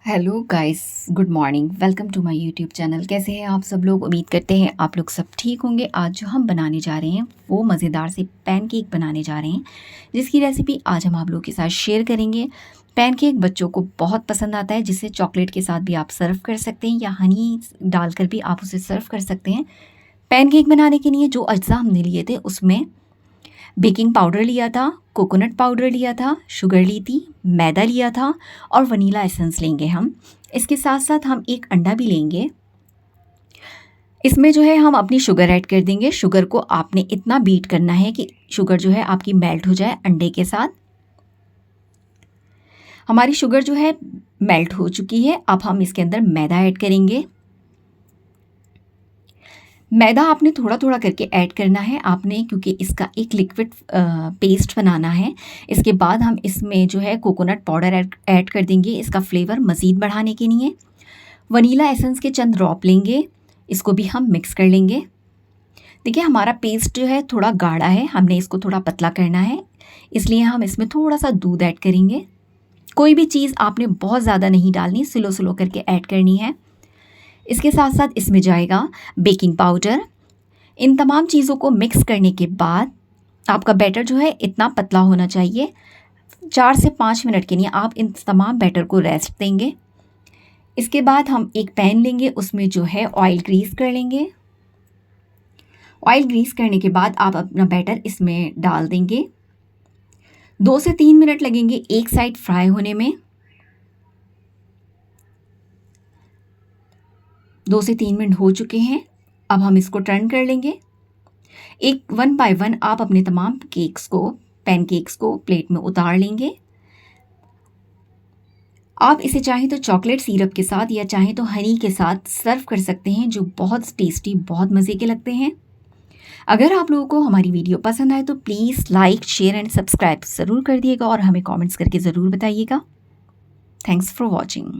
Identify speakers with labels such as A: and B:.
A: Hello guys, good morning. Welcome to my YouTube channel. कैसे हैं आप सब लोग? उम्मीद करते हैं आप लोग सब ठीक होंगे। आज जो हम बनाने जा रहे हैं वो मज़ेदार से पैनकेक बनाने जा रहे हैं, जिसकी रेसिपी आज हम आप लोगों के साथ शेयर करेंगे। पैनकेक बच्चों को बहुत पसंद आता है, जिसे चॉकलेट के साथ भी आप सर्व कर सकते हैं या हनी डालकर भी आप उसे सर्व कर सकते हैं। पैनकेक बनाने के लिए जो अज्जा हमने लिए थे उसमें बेकिंग पाउडर लिया था, कोकोनट पाउडर लिया था, शुगर ली थी, मैदा लिया था और वनीला एसेंस लेंगे हम। इसके साथ साथ हम एक अंडा भी लेंगे। इसमें जो है हम अपनी शुगर ऐड कर देंगे। शुगर को आपने इतना बीट करना है कि शुगर जो है आपकी मेल्ट हो जाए अंडे के साथ। हमारी शुगर जो है मेल्ट हो चुकी है। अब हम इसके अंदर मैदा ऐड करेंगे। मैदा आपने थोड़ा थोड़ा करके ऐड करना है आपने, क्योंकि इसका एक लिक्विड पेस्ट बनाना है। इसके बाद हम इसमें जो है कोकोनट पाउडर ऐड कर देंगे इसका फ्लेवर मज़ीद बढ़ाने के लिए। वनीला एसेंस के चंद ड्रॉप लेंगे, इसको भी हम मिक्स कर लेंगे। देखिए हमारा पेस्ट जो है थोड़ा गाढ़ा है, हमने इसको थोड़ा पतला करना है, इसलिए हम इसमें थोड़ा सा दूध ऐड करेंगे। कोई भी चीज़ आपने बहुत ज़्यादा नहीं डालनी, स्लो स्लो करके ऐड करनी है। इसके साथ साथ इसमें जाएगा बेकिंग पाउडर। इन तमाम चीज़ों को मिक्स करने के बाद आपका बैटर जो है इतना पतला होना चाहिए। 4 से 5 मिनट के लिए आप इन तमाम बैटर को रेस्ट देंगे। इसके बाद हम एक पैन लेंगे, उसमें जो है ऑयल ग्रीस कर लेंगे। ऑयल ग्रीस करने के बाद आप अपना बैटर इसमें डाल देंगे। 2 से 3 मिनट लगेंगे एक साइड फ्राई होने में। 2 से 3 मिनट हो चुके हैं। अब हम इसको टर्न कर लेंगे। एक वन बाय वन आप अपने तमाम पैनकेक्स को प्लेट में उतार लेंगे। आप इसे चाहें तो चॉकलेट सिरप के साथ या चाहें तो हनी के साथ सर्व कर सकते हैं, जो बहुत टेस्टी, बहुत मज़े के लगते हैं। अगर आप लोगों को हमारी वीडियो पसंद आए तो please like, share and subscribe ज़रूर कर दिएगा और हमें कमेंट्स करके ज़रूर बताइएगा। Thanks for watching.